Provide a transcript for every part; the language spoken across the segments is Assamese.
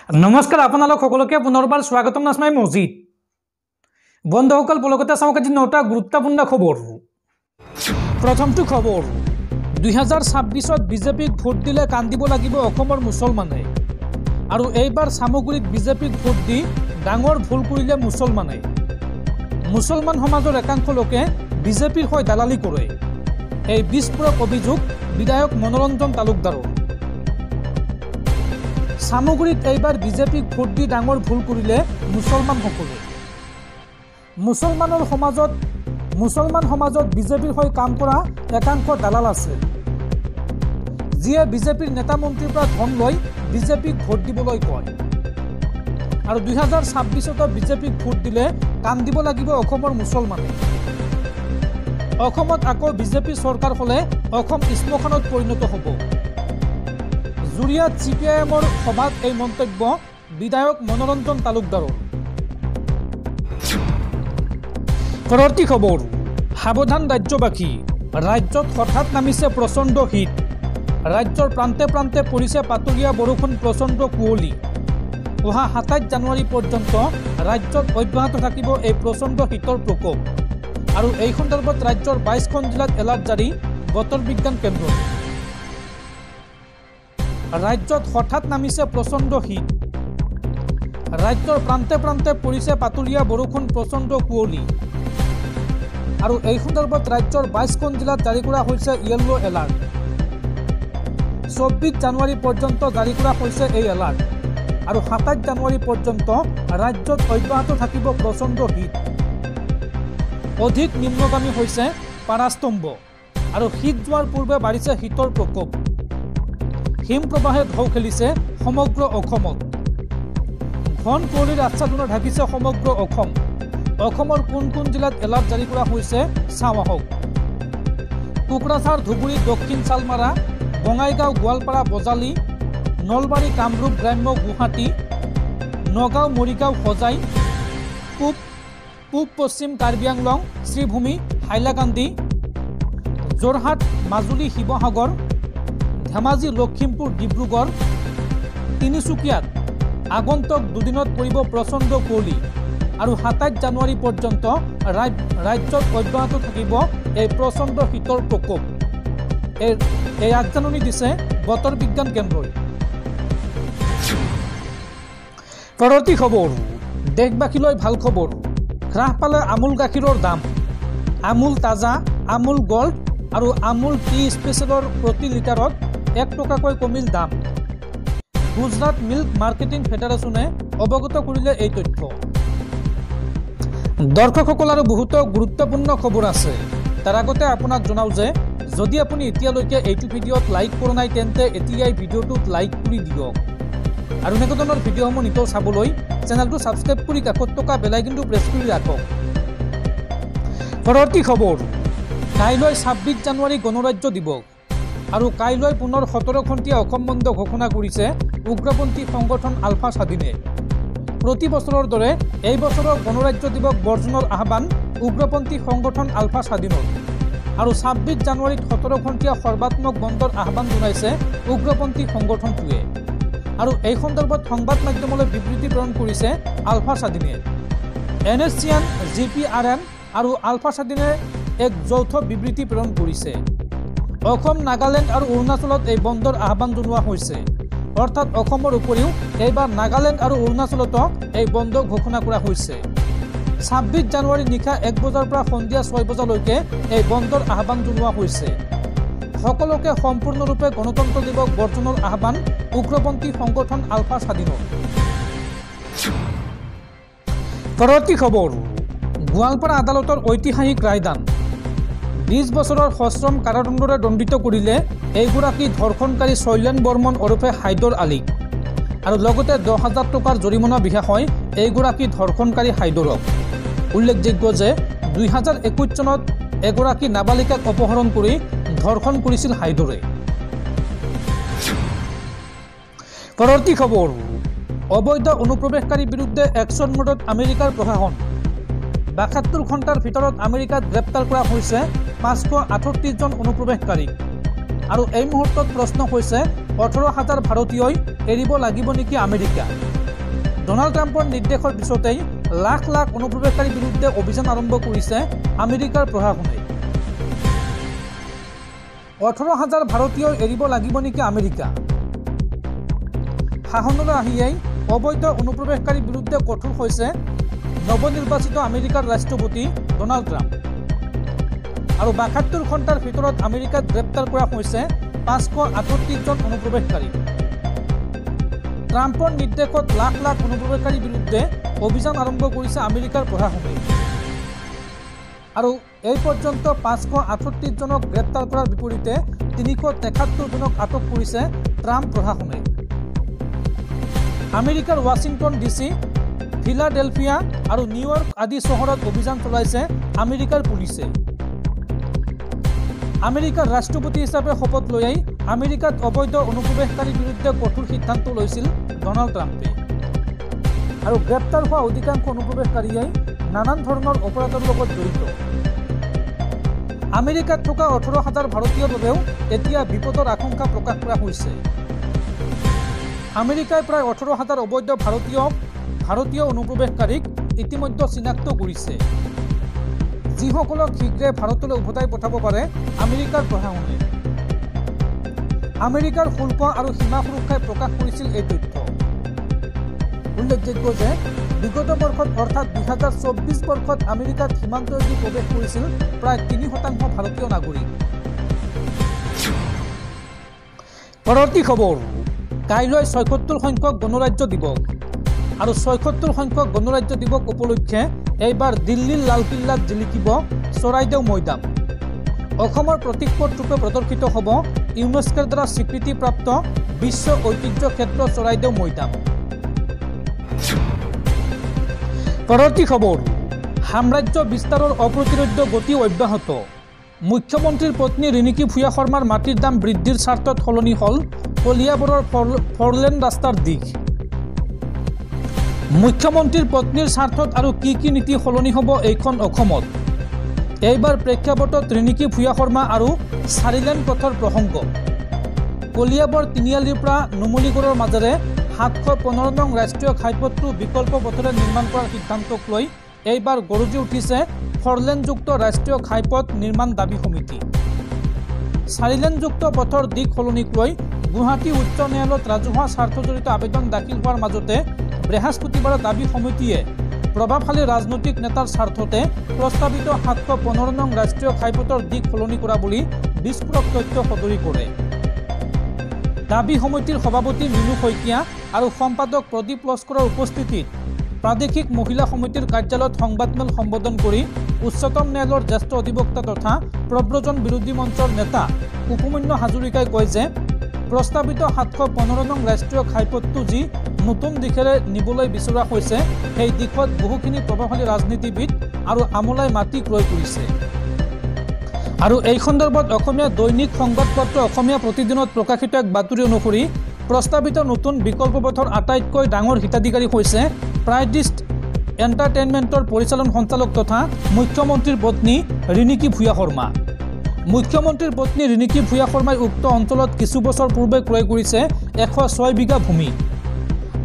नमस्कार आपनालोक सकलोके पुनर्बार स्वागतम नाजमाई मजिद बंधुসকল पलकते चाওক আজি 9টা গুৰুত্বপূৰ্ণ খবৰ। প্ৰথমটো খবৰ 2026ত বিজেপিক ভোট দিলে কান্দিব লাগিব অসমৰ মুছলমানে আৰু এইবাৰ সামগ্ৰিক বিজেপিক ভোট দি ডাঙৰ ভুল কৰিলে মুছলমানে। মুছলমান সমাজৰ একাংশ লোকে বিজেপিৰ হৈ দালালি কৰে। এই বিস্ফোৰক অভিযোগ বিধায়ক মনোৰঞ্জন তালুকদাৰৰ। সামগ্ৰিক এইবাৰ বিজেপিক ভোট দি ডাঙৰ ভুল কৰিলে মুছলমানসকলে। মুছলমান সমাজত বিজেপিৰ হৈ কাম কৰা একাংশ দালাল আছে, যিয়ে বিজেপিৰ নেতা মন্ত্ৰীৰ পৰা ধন লৈ বিজেপিক ভোট দিবলৈ কয় আৰু 2026ত বিজেপিক ভোট দিলে কান্দিব লাগিব অসমৰ মুছলমানে। অসমত আকৌ বিজেপি চৰকাৰ হলে অসম শ্মশানত পৰিণত হ'ব। জুৰিয়াত CPIMৰ সভাত এই মন্তব্য বিধায়ক মনোৰঞ্জন তালুকদাৰৰ। পৰৱৰ্তী খবৰ সাৱধান ৰাজ্যবাসী, ৰাজ্যত হঠাৎ নামিছে প্ৰচণ্ড শীত। ৰাজ্যৰ প্ৰান্তে প্ৰান্তে পৰিছে পাতলীয়া বৰষুণ, প্ৰচণ্ড কুঁৱলী। অহা 27 জানুৱাৰী পৰ্যন্ত ৰাজ্যত অব্যাহত থাকিব এই প্ৰচণ্ড শীতৰ প্ৰকোপ আৰু এই সন্দৰ্ভত ৰাজ্যৰ 22খন জিলাত এলাৰ্ট জাৰি বতৰ বিজ্ঞান কেন্দ্ৰৰ। ৰাজ্যত হঠাৎ নামিছে প্ৰচণ্ড শীত। ৰাজ্যৰ প্ৰান্তে প্ৰান্তে পৰিছে পাতলীয়া বৰষুণ, প্ৰচণ্ড কুঁৱলী আৰু এই সন্দৰ্ভত ৰাজ্যৰ 22খন জিলাত জাৰি কৰা হৈছে য়েল্লো এলাৰ্ট। 24 জানুৱাৰী পৰ্যন্ত জাৰি কৰা হৈছে এই এলাৰ্ট আৰু 27 জানুৱাৰী পৰ্যন্ত ৰাজ্যত অব্যাহত থাকিব প্ৰচণ্ড শীত। অধিক নিম্নগামী হৈছে পাৰাস্তম্ভ আৰু শীত যোৱাৰ পূৰ্বে বাঢ়িছে শীতৰ প্ৰকোপ। হিম প্ৰবাহে ঢৌ খেলিছে সমগ্ৰ অসমত। ঘন কুঁৱলীৰ আচ্ছাদনত ঢাকিছে সমগ্ৰ অসম। অসমৰ কোন কোন জিলাত এলাৰ্ট জাৰি কৰা হৈছে চাওঁ আহক। কোকৰাঝাৰ, ধুবুৰী, দক্ষিণ চালমাৰা, বঙাইগাঁও, গোৱালপাৰা, বজালী, নলবাৰী, কামৰূপ গ্ৰাম্য, গুৱাহাটী, নগাঁও, মৰিগাঁও, হোজাই, পূব পশ্চিম কাৰ্বি আংলং, শ্ৰীভূমি, হাইলাকান্দি, যোৰহাট, মাজুলী, শিৱসাগৰ, ধেমাজি, লখিমপুৰ, ডিব্ৰুগড়, তিনিচুকীয়াত আগন্তুক দুদিনত পৰিব প্ৰচণ্ড কুঁৱলী আৰু 27 জানুৱাৰী পৰ্যন্ত ৰাজ্যত অব্যাহত থাকিব এই প্ৰচণ্ড শীতৰ প্ৰকোপ। এই আগজাননী দিছে বতৰ বিজ্ঞান কেন্দ্ৰই। পৰৱৰ্তী খবৰ দেশবাসীলৈ ভাল খবৰ। হ্ৰাস পালে আমুল গাখীৰৰ দাম। আমুল তাজা, আমুল গল্ড আৰু আমুল টি স্পেচিয়েলৰ প্ৰতি লিটাৰত 1 টকাকৈ কমিল দাম। গুজৰাট মিল্ক মাৰ্কেটিং ফেডাৰেশ্যনে অৱগত কৰিলে এই তথ্য। দৰ্শকসকল আৰু বহুতো গুৰুত্বপূৰ্ণ খবৰ আছে। তাৰ আগতে আপোনাক জনাওঁ যে যদি আপুনি এতিয়ালৈকে এইটো ভিডিঅ'ত লাইক কৰা নাই তেন্তে এতিয়াই ভিডিঅ'টোত লাইক কৰি দিয়ক আৰু এনেকুৱা ধৰণৰ ভিডিঅ'সমূহ নিতৌ চাবলৈ চেনেলটো ছাবস্ক্ৰাইব কৰি কাষত থকা বেল আইকনটো প্ৰেছ কৰি ৰাখক। পৰৱৰ্তী খবৰ কাইলৈ 26 জানুৱাৰী গণৰাজ্য দিৱস আৰু কাইলৈ পুনৰ 17 ঘণ্টীয়া অসম বন্ধ ঘোষণা কৰিছে উগ্ৰপন্থী সংগঠন আলফা স্বাধীনে। প্ৰতি বছৰৰ দৰে এই বছৰৰ গণৰাজ্য দিৱস বৰ্জনৰ আহ্বান উগ্ৰপন্থী সংগঠন আলফা স্বাধীনৰ আৰু 26 জানুৱাৰীত 17 ঘণ্টীয়া সৰ্বাত্মক বন্ধৰ আহ্বান জনাইছে উগ্ৰপন্থী সংগঠনটোৱে আৰু এই সন্দৰ্ভত সংবাদ মাধ্যমলৈ বিবৃতি প্ৰেৰণ কৰিছে আলফা স্বাধীনে। NSCN, GPRN আৰু আলফা স্বাধীনে এক যৌথ বিবৃতি প্ৰেৰণ কৰিছে। অসম, নাগালেণ্ড আৰু অৰুণাচলত এই বন্ধৰ আহ্বান জনোৱা হৈছে। অৰ্থাৎ অসমৰ উপৰিও এইবাৰ নাগালেণ্ড আৰু অৰুণাচলতো এই বন্ধ ঘোষণা কৰা হৈছে। 26 জানুৱাৰী নিশা 1 বজাৰ পৰা সন্ধিয়া 6 বজালৈকে এই বন্ধৰ আহ্বান জনোৱা হৈছে। সকলোকে সম্পূৰ্ণৰূপে গণতন্ত্ৰ দিৱস বৰ্জনৰ আহ্বান উগ্ৰপন্থী সংগঠন আলফা স্বাধীনৰ। পৰৱৰ্তী খবৰ গোৱালপাৰা আদালতৰ ঐতিহাসিক ৰায়দান। 20 বছৰৰ সশ্ৰম কাৰাদণ্ডৰে দণ্ডিত কৰিলে এইগৰাকী ধৰ্ষণকাৰী শৈলেন বৰ্মন ওৰফে হাইদৰ আলীক আৰু লগতে 10,000 টকাৰ জৰিমনা বিহা হয় এইগৰাকী ধৰ্ষণকাৰী হাইদৰক। উল্লেখযোগ্য যে 2021 চনত এগৰাকী নাবালিকাক অপহৰণ কৰি ধৰ্ষণ কৰিছিল হাইদৰে। পৰৱৰ্তী খবৰ অবৈধ অনুপ্ৰৱেশকাৰীৰ বিৰুদ্ধে একশ্যন মোডত আমেৰিকাৰ প্ৰশাসন। 72 ঘণ্টাৰ ভিতৰত আমেৰিকাত গ্ৰেপ্তাৰ কৰা হৈছে 538 জন অনুপ্ৰৱেশকাৰীক আৰু এই মুহূৰ্তত প্ৰশ্ন হৈছে 18,000 ভাৰতীয়ই এৰিব লাগিব নেকি আমেৰিকা। ডোনাল্ড ট্ৰাম্পৰ নিৰ্দেশৰ পিছতেই লাখ লাখ অনুপ্ৰৱেশকাৰীৰ বিৰুদ্ধে অভিযান আৰম্ভ কৰিছে আমেৰিকাৰ প্ৰশাসনে। 18,000 ভাৰতীয় এৰিব লাগিব নেকি আমেৰিকা? শাসনলৈ আহিয়েই অবৈধ অনুপ্ৰৱেশকাৰীৰ বিৰুদ্ধে কঠোৰ হৈছে নৱনিৰ্বাচিত আমেৰিকাৰ ৰাষ্ট্ৰপতি ডোনাল্ড ট্ৰাম্প। আৰু 72 ঘণ্টাৰ ভিতৰত আমেৰিকাত গ্ৰেপ্তাৰ কৰা হৈছে 538 জন অনুপ্ৰৱেশকাৰী। ট্ৰাম্পৰ নিৰ্দেশত লাখ লাখ অনুপ্ৰৱেশকাৰীৰ বিৰুদ্ধে অভিযান আৰম্ভ কৰিছে আমেৰিকাৰ প্ৰশাসনে। আৰু এই পৰ্যন্ত 538 জনক গ্ৰেপ্তাৰ কৰাৰ বিপৰীতে 373 জনক আটক কৰিছে ট্ৰাম্প প্ৰশাসনে। আমেৰিকাৰ ৱাশ্বিংটন DC, ফিলাডেলফিয়া আৰু নিউয়ৰ্ক আদি চহৰত অভিযান চলাইছে আমেৰিকাৰ পুলিচে। আমেৰিকাৰ ৰাষ্ট্ৰপতি হিচাপে শপত লৈয়ে আমেৰিকাত অবৈধ অনুপ্ৰৱেশকাৰীৰ বিৰুদ্ধে কঠোৰ সিদ্ধান্ত লৈছিল ডোনাল্ড ট্ৰাম্পে। আৰু গ্ৰেপ্তাৰ হোৱা অধিকাংশ অনুপ্ৰৱেশকাৰীয়ে নানান ধৰণৰ অপৰাধৰ লগত জড়িত। আমেৰিকাত থকা 18,000 ভাৰতীয়ৰ বাবেও এতিয়া বিপদৰ আশংকা প্ৰকাশ কৰা হৈছে। আমেৰিকাই প্ৰায় 18,000 অবৈধ ভাৰতীয় অনুপ্ৰৱেশকাৰীক ইতিমধ্যে চিনাক্ত কৰিছে, যিসকলক শীঘ্ৰে ভাৰতলৈ উভতাই পঠাব পাৰে আমেৰিকাৰ প্ৰশাসনে। আমেৰিকাৰ শুল্ক আৰু সীমা সুৰক্ষাই প্ৰকাশ কৰিছিল এই তথ্য। উল্লেখযোগ্য যে বিগত বৰ্ষত অৰ্থাৎ 2024 বৰ্ষত আমেৰিকাত সীমান্তদি প্ৰৱেশ কৰিছিল প্ৰায় 3% ভাৰতীয় নাগৰিক। পৰৱৰ্তী খবৰ, কাইলৈ 76 সংখ্যক গণৰাজ্য দিৱস। আৰু 76 সংখ্যক গণৰাজ্য দিৱস উপলক্ষে এইবাৰ দিল্লীৰ লালকিল্লাত জিলিকিব চৰাইদেউ মৈদাম। অসমৰ প্ৰতীকপটৰূপে প্ৰদৰ্শিত হ'ব ইউনেস্কোৰ দ্বাৰা স্বীকৃতিপ্ৰাপ্ত বিশ্ব ঐতিহ্য ক্ষেত্ৰ চৰাইদেউ মৈদাম। পৰৱৰ্তী খবৰ, সাম্ৰাজ্য বিস্তাৰৰ অপ্ৰতিৰোধ্য গতি অব্যাহত। মুখ্যমন্ত্ৰীৰ পত্নী ৰিণিকী ভূঞা শৰ্মাৰ মাটিৰ দাম বৃদ্ধিৰ স্বাৰ্থত সলনি হ'ল কলিয়াবৰৰ ফৰলেন ৰাস্তাৰ দিশ। মুখ্যমন্ত্ৰীৰ পত্নীৰ স্বাৰ্থত আৰু কি নীতি সলনি হ'ব এইখন অসমত? এইবাৰ প্ৰেক্ষাপটত ৰিণিকী ভূঞা শৰ্মা আৰু 4 লেন পথৰ প্ৰসংগ। কলিয়াবৰ তিনিআলিৰ পৰা নুমলীগড়ৰ মাজেৰে 715 নং ৰাষ্ট্ৰীয় ঘাইপথটো বিকল্প পথেৰে নিৰ্মাণ কৰাৰ সিদ্ধান্তক লৈ এইবাৰ গৰজি উঠিছে 4 লেনযুক্ত ৰাষ্ট্ৰীয় ঘাইপথ নিৰ্মাণ দাবী সমিতি। 4 লেনযুক্ত পথৰ দিশ সলনিক লৈ গুৱাহাটী উচ্চ ন্যায়ালয়ত ৰাজহুৱা স্বাৰ্থজড়িত আবেদন দাখিল হোৱাৰ মাজতে বৃহস্পতিবাৰে দাবী সমিতিয়ে প্ৰভাৱশালী ৰাজনৈতিক নেতাৰ স্বাৰ্থতে প্ৰস্তাৱিত 715 নং ৰাষ্ট্ৰীয় ঘাইপথৰ দিশ সলনি কৰা বুলি বিস্ফোৰক তথ্য সদৰি কৰে। দাবী সমিতিৰ সভাপতি মিনু শইকীয়া আৰু সম্পাদক প্ৰদীপ লস্কৰৰ উপস্থিতিত প্ৰাদেশিক মহিলা সমিতিৰ কাৰ্যালয়ত সংবাদমেল সম্বোধন কৰি উচ্চতম ন্যায়ালয়ৰ জ্যেষ্ঠ অধিবক্তা তথা প্ৰব্ৰজন বিৰোধী মঞ্চৰ নেতা উপমন্যু হাজৰিকাই কয় যে প্ৰস্তাৱিত 715 নং ৰাষ্ট্ৰীয় ঘাইপথটো যি নতুন দিশেৰে নিবলৈ বিচৰা হৈছে, সেই দিশত বহুখিনি প্ৰভাৱশালী ৰাজনীতিবিদ আৰু আমোলাই মাটি ক্ৰয় কৰিছে। আৰু এই সন্দৰ্ভত অসমীয়া দৈনিক সংবাদপত্ৰ অসমীয়া প্ৰতিদিনত প্ৰকাশিত এক বাতৰি অনুসৰি প্ৰস্তাৱিত নতুন বিকল্প পথৰ আটাইতকৈ ডাঙৰ হিতাধিকাৰী হৈছে প্ৰাইডিষ্ট এণ্টাৰটেইনমেণ্টৰ পৰিচালন সঞ্চালক তথা মুখ্যমন্ত্ৰীৰ পত্নী ৰিণিকী ভূঞা শৰ্মা। মুখ্যমন্ত্ৰীৰ পত্নী ৰিণিকী ভূঞা শৰ্মাই উক্ত অঞ্চলত কিছু বছৰ পূৰ্বে ক্ৰয় কৰিছে 106 বিঘা ভূমি।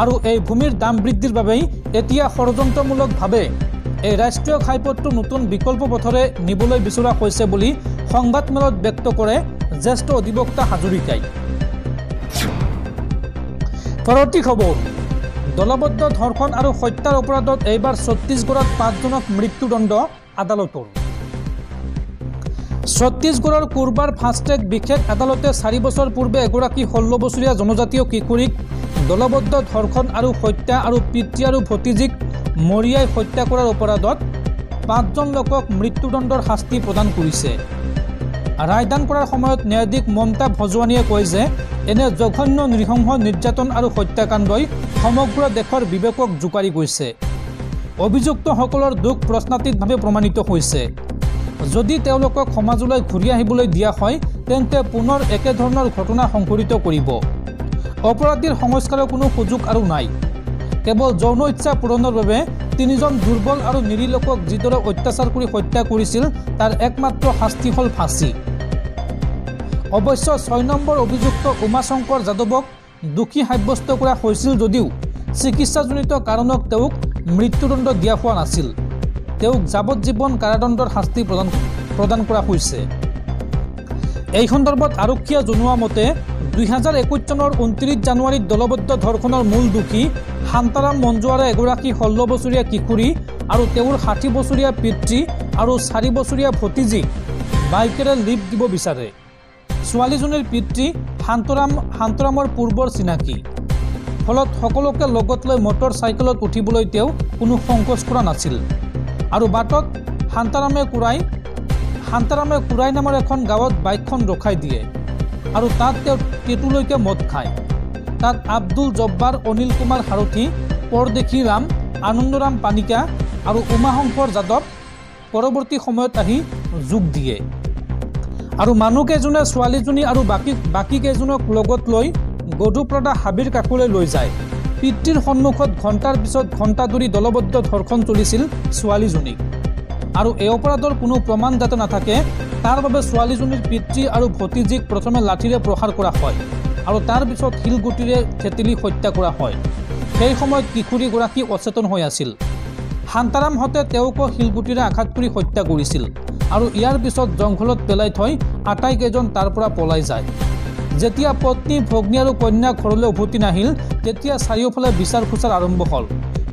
আৰু এই ভূমিৰ দাম বৃদ্ধিৰ বাবেই এতিয়া ষড়যন্ত্ৰমূলকভাৱে এই ৰাষ্ট্ৰীয় ঘাইপথটো নতুন বিকল্প পথৰে নিবলৈ বিচৰা হৈছে বুলি সংবাদমেলত ব্যক্ত কৰে জ্যেষ্ঠ অধিবক্তা হাজৰিকাই। পৰৱৰ্তী খবৰ, দলবদ্ধ ধৰ্ষণ আৰু হত্যাৰ অপৰাধত এইবাৰ ছত্তীশগড়ত 5 জনক মৃত্যুদণ্ড আদালতৰ। ছত্তীশগড়ৰ কোৰবাৰ ফাষ্টেগ বিশেষ আদালতে 4 বছৰ পূৰ্বে এগৰাকী 16 বছৰীয়া জনজাতীয় কিশোৰীক দলবদ্ধ ধৰ্ষণ আৰু হত্যা আৰু পিতৃ আৰু ভতিজীক মৰিয়াই হত্যা কৰাৰ অপৰাধত 5 জন লোকক মৃত্যুদণ্ডৰ শাস্তি প্ৰদান কৰিছে। ৰায়দান কৰাৰ সময়ত ন্যায়াধীশ মমতা ভজৱানীয়ে কয় যে এনে জঘন্য নৃশংস নিৰ্যাতন আৰু হত্যাকাণ্ডই সমগ্ৰ দেশৰ বিবেকক জোকাৰি গৈছে। অভিযুক্তসকলৰ দুখ প্ৰশ্নাতীতভাৱে প্ৰমাণিত হৈছে। যদি তেওঁলোকক সমাজলৈ ঘূৰি আহিবলৈ দিয়া হয় তেন্তে পুনৰ একেধৰণৰ ঘটনা সংঘটিত কৰিব। অপৰাধীৰ সংস্কাৰৰ কোনো সুযোগ আৰু নাই। কেৱল যৌন ইচ্ছা পূৰণৰ বাবে 3 জন দুৰ্বল আৰু নিৰীহ লোকক যিদৰে অত্যাচাৰ কৰি হত্যা কৰিছিল তাৰ একমাত্ৰ শাস্তি হ'ল ফাঁচী। অৱশ্য 6 নম্বৰ অভিযুক্ত উমাশংকৰ যাদৱক দোষী সাব্যস্ত কৰা হৈছিল যদিও চিকিৎসাজনিত কাৰণক তেওঁক মৃত্যুদণ্ড দিয়া হোৱা নাছিল। তেওঁক যাৱজ্জীৱন কাৰাদণ্ডৰ শাস্তি প্ৰদান কৰা হৈছে। এই সন্দৰ্ভত আৰক্ষীয়ে জনোৱা মতে 2021 চনৰ 29 জানুৱাৰীত দলবদ্ধ ধৰ্ষণৰ মূল দোষী শান্তাৰাম মঞ্জুৱাৰে এগৰাকী 16 বছৰীয়া কিশোৰী আৰু তেওঁৰ 60 বছৰীয়া পিতৃ আৰু 4 বছৰীয়া ভতিজীক বাইকেৰে লিফ্ট দিব বিচাৰে। ছোৱালীজনীৰ পিতৃ শান্তৰামৰ পূৰ্বৰ চিনাকি, ফলত সকলোকে লগত লৈ মটৰ চাইকেলত উঠিবলৈ তেওঁ কোনো সংকোচ কৰা নাছিল। আৰু বাটত শান্তাৰামে কুৰাই নামৰ এখন গাঁৱত বাইকখন ৰখাই দিয়ে আৰু তাত তেওঁ টেটুলৈকে মদ খায়। তাত আব্দুল জব্বাৰ, অনিল কুমাৰ সাৰথী, পৰদেশী ৰাম, আনন্দৰাম পানিকা আৰু উমাশংকৰ যাদৱ পৰৱৰ্তী সময়ত আহি যোগ দিয়ে। আৰু মানুহকেইজনে ছোৱালীজনী আৰু বাকী কেইজনক লগত লৈ গধুপ্ৰদা হাবিৰ কাষলৈ লৈ যায়। পিতৃৰ সন্মুখত ঘণ্টাৰ পিছত ঘণ্টা ধৰি দলবদ্ধ ধৰ্ষণ চলিছিল ছোৱালীজনীক। আৰু এই অপৰাধৰ কোনো প্ৰমাণ যাতে নাথাকে তাৰ বাবে ছোৱালীজনীৰ পিতৃ আৰু ভতিজীক প্ৰথমে লাঠিৰে প্ৰহাৰ কৰা হয় আৰু তাৰ পিছত শিলগুটিৰে থেতেলি হত্যা কৰা হয়। সেই সময়ত কিশোৰীগৰাকী অচেতন হৈ আছিল। শান্তাৰামহঁতে তেওঁকো শিলগুটিৰে আঘাত কৰি হত্যা কৰিছিল আৰু ইয়াৰ পিছত জংঘলত পেলাই থৈ আটাইকেইজন তাৰ পৰা পলাই যায়। যেতিয়া পত্নী, ভগ্নী আৰু কন্যা ঘৰলৈ উভতি নাহিল তেতিয়া চাৰিওফালে বিচাৰ খোচাৰ আৰম্ভ হ'ল।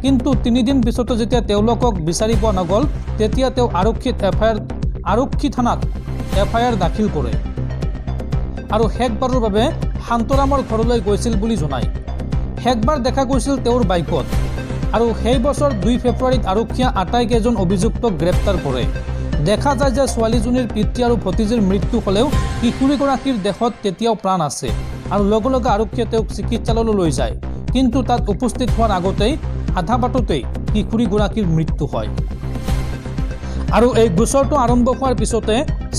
কিন্তু 3 দিন পিছতো যেতিয়া তেওঁলোকক বিচাৰি পোৱা নগ'ল তেতিয়া তেওঁ আৰক্ষী থানাত এফআইআৰ দাখিল কৰে আৰু শেষবাৰৰ বাবে শান্তৰামৰ ঘৰলৈ গৈছিল বুলি জনায়। শেষবাৰ দেখা গৈছিল তেওঁৰ বাইকত। আৰু সেই বছৰ 2 ফেব্ৰুৱাৰীত আৰক্ষীয়ে আটাইকেইজন অভিযুক্তক গ্ৰেপ্তাৰ কৰে। দেখা যায় যে ছোৱালীজনীৰ পিতৃ আৰু ভতিজীৰ মৃত্যু হ'লেও কিশোৰীগৰাকীৰ দেহত তেতিয়াও প্ৰাণ আছে আৰু লগে লগে আৰক্ষীয়ে তেওঁক চিকিৎসালয়লৈ লৈ যায়। কিন্তু তাত উপস্থিত হোৱাৰ আগতেই আধা বাটতেই কিশোৰীগৰাকীৰ মৃত্যু হয়। আৰু এই গোচৰটো আৰম্ভ হোৱাৰ পিছতে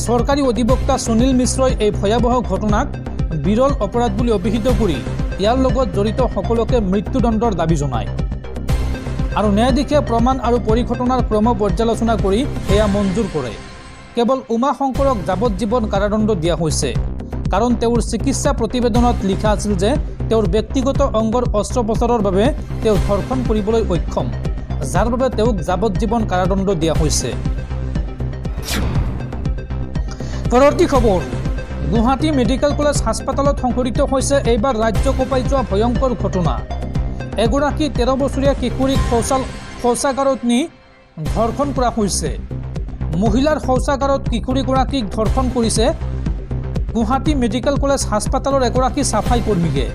চৰকাৰী অধিবক্তা সুনীল মিশ্ৰই এই ভয়াৱহ ঘটনাক বিৰল অপৰাধ বুলি অভিহিত কৰি ইয়াৰ লগত জড়িত সকলোকে মৃত্যুদণ্ডৰ দাবী জনায়। আৰু ন্যায়াধীশে প্ৰমাণ আৰু পৰিঘটনাৰ ক্ৰম পৰ্যালোচনা কৰি এয়া মঞ্জুৰ কৰে। কেৱল উমাশংকৰক যাৱজ্জীৱন কাৰাদণ্ড দিয়া হৈছে, কাৰণ তেওঁৰ চিকিৎসা প্ৰতিবেদনত লিখা আছিল যে তেওঁৰ ব্যক্তিগত অংগৰ অস্ত্ৰোপচাৰৰ বাবে তেওঁ ধৰ্ষণ কৰিবলৈ অক্ষম, যাৰ বাবে তেওঁক যাৱজ্জীৱন কাৰাদণ্ড দিয়া হৈছে। পৰৱৰ্তী খবৰ, গুৱাহাটী মেডিকেল কলেজ হাস্পতালত সংঘটিত হৈছে এইবাৰ ৰাজ্য কঁপাই যোৱা ভয়ংকৰ ঘটনা। এগৰাকী 13 বছৰীয়া কিশোৰীক শৌচাগাৰত নি ধৰ্ষণ কৰা হৈছে। মহিলাৰ শৌচাগাৰত কিশোৰীগৰাকীক ধৰ্ষণ কৰিছে গুৱাহাটী মেডিকেল কলেজ হাস্পতালৰ এগৰাকী চাফাই কৰ্মীয়ে।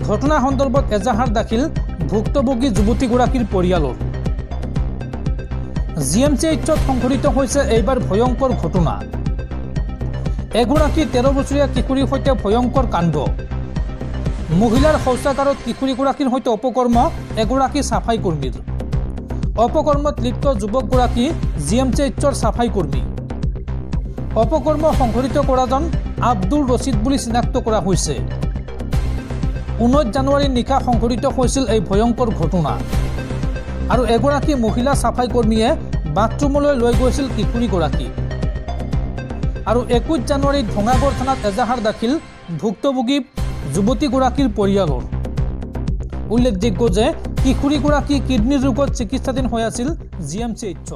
ঘটনা সন্দৰ্ভত এজাহাৰ দাখিল ভুক্তভোগী যুৱতীগৰাকীৰ পৰিয়ালৰ। GMCHত সংঘটিত হৈছে এইবাৰ ভয়ংকৰ ঘটনা। এগৰাকী 13 বছৰীয়া কিশোৰীৰ সৈতে ভয়ংকৰ কাণ্ড। মহিলাৰ শৌচাগাৰত কিশোৰীগৰাকীৰ সৈতে অপকৰ্ম এগৰাকী চাফাই কৰ্মীৰ। অপকৰ্মত লিপ্ত যুৱকগৰাকী GMCHৰ চাফাই কৰ্মী। অপকৰ্ম সংঘটিত কৰাজন আব্দুল ৰছিদ বুলি চিনাক্ত কৰা হৈছে। 19 জানুৱাৰীৰ নিশা সংঘটিত হৈছিল এই ভয়ংকৰ ঘটনা। আৰু এগৰাকী মহিলা চাফাই কৰ্মীয়ে বাথৰুমলৈ লৈ গৈছিল কিশোৰীগৰাকী। আৰু 21 জানুৱাৰীত ভঙাগড় থানাত এজাহাৰ দাখিল ভুক্তভোগী যুৱতীগৰাকীৰ পৰিয়ালৰ। উল্লেখযোগ্য যে কিশোৰীগৰাকী কিডনী ৰোগত চিকিৎসাধীন হৈ আছিল GMCHত।